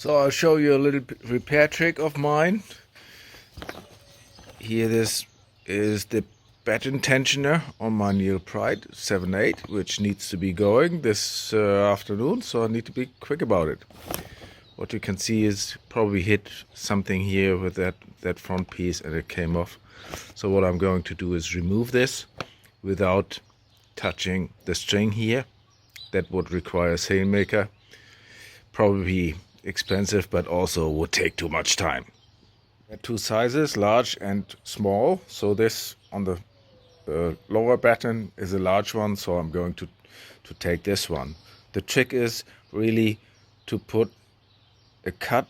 So I'll show you a little repair trick of mine. Here this is the Batten tensioner on my new Pryde 7.8, which needs to be going this afternoon, so I need to be quick about it. What you can see is probably hit something here with that front piece and it came off. So what I'm going to do is remove this without touching the string here. That would require a sailmaker. Probably expensive, but also would take too much time. There are two sizes, large and small. So this on the lower batten is a large one, so I'm going to take this one. The trick is really to put a cut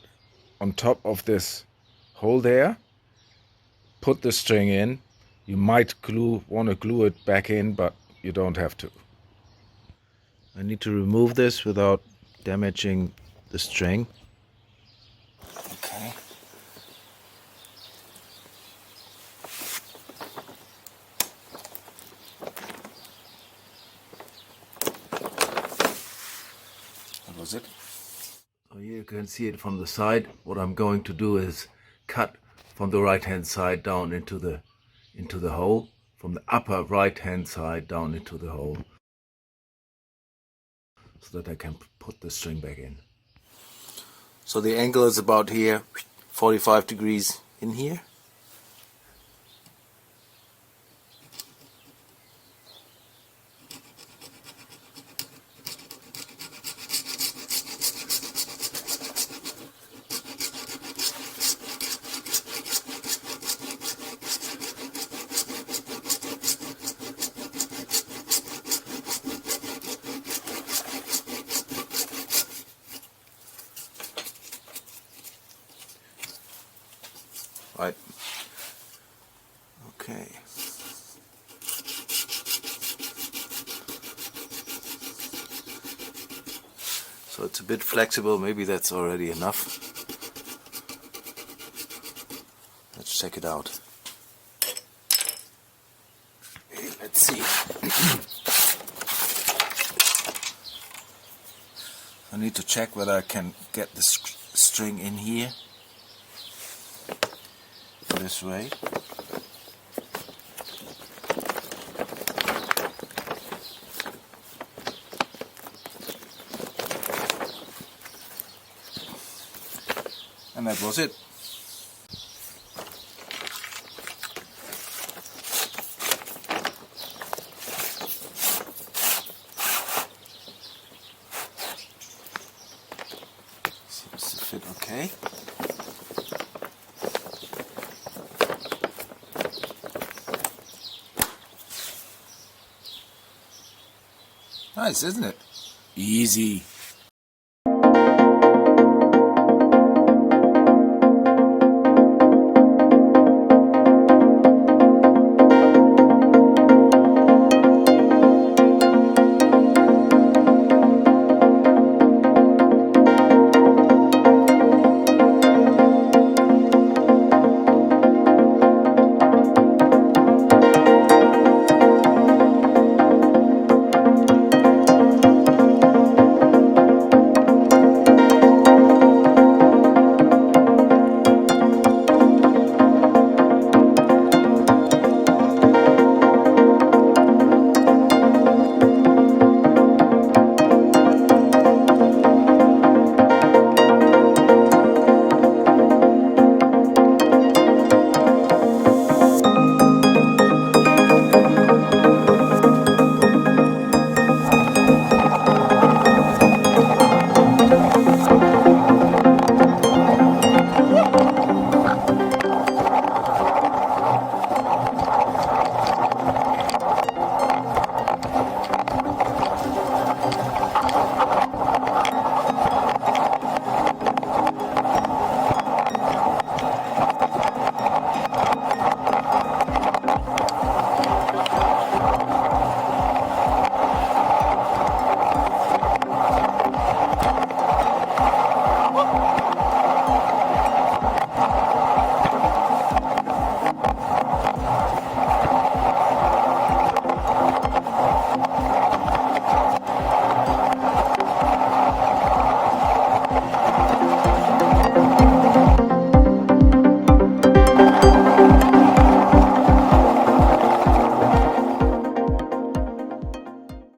on top of this hole there, put the string in. You might want to glue it back in, but you don't have to. I need to remove this without damaging the string. Okay. That was it. So here you can see it from the side. What I'm going to do is cut from the right hand side down into the hole, from the upper right hand side down into the hole, so that I can put the string back in. So the angle is about here, 45 degrees in here. Right. Okay. So it's a bit flexible, maybe that's already enough. Let's check it out. Okay, let's see. I need to check whether I can get the string in here. This way. And that was it. Seems to fit okay. Nice, isn't it? Easy.